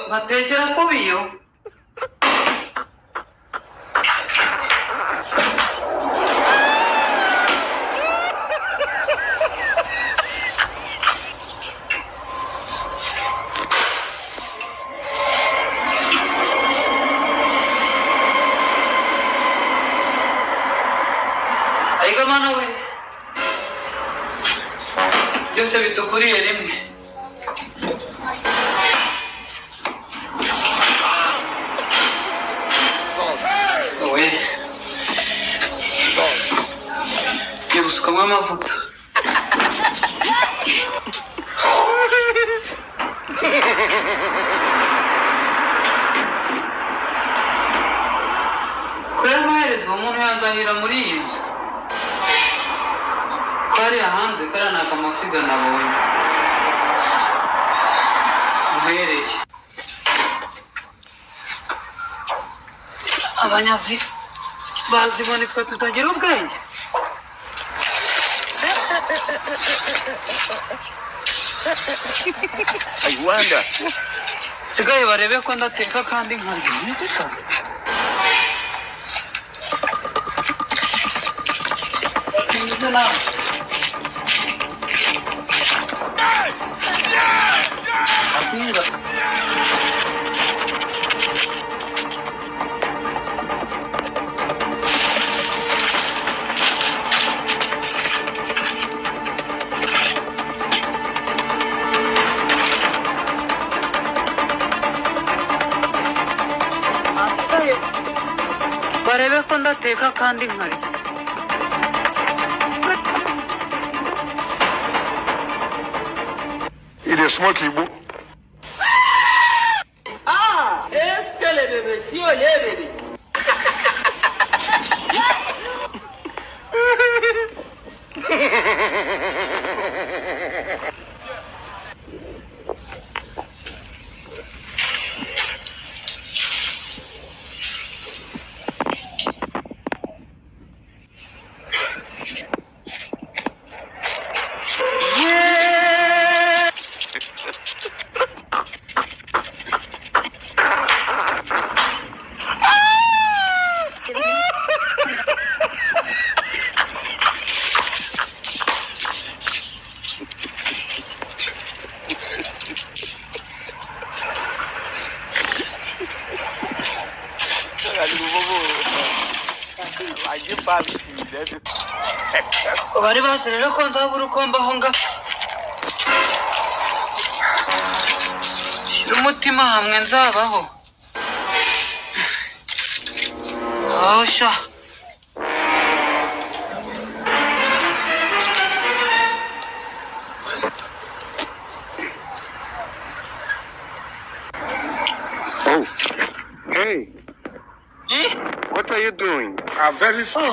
batekera kubiyo ariko mana we byose bitukuriye rimwe Buscamos uma mafuta. Kubera amaherezo umuntu yazahira muri iyi nzu ko hariya hanze kariya ni akamafiga nabonye muhereye abanyazi bazibone twe tutagira ubwenge I wonder. Sigaye barebe ko ndateka kandi nkarya niteka. barebe ko ndateka kandi nkarya Il est smoky, boo. Est-ce que les bébés, si on les bébés. bari basirira ko nzabura uko mbaho nga shira umutima hamwe nzabaho sha Oh, hey. What are you doing? I'm very sorry.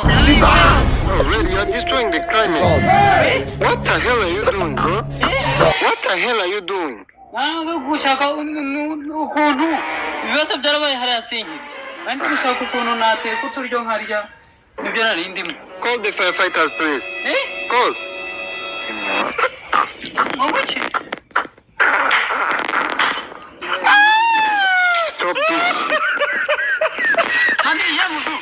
Oh, really? You're destroying the climate. What the hell are you doing, bro? What the hell are you doing? gushaka ukuntu ibibazo byarabaye hariya singi kandi gushaka ukuntu nateka uturyo nkarya nibyo nari ndimo. Call the firefighters, please. Call. Mamuki Stop this. Hani ya mudu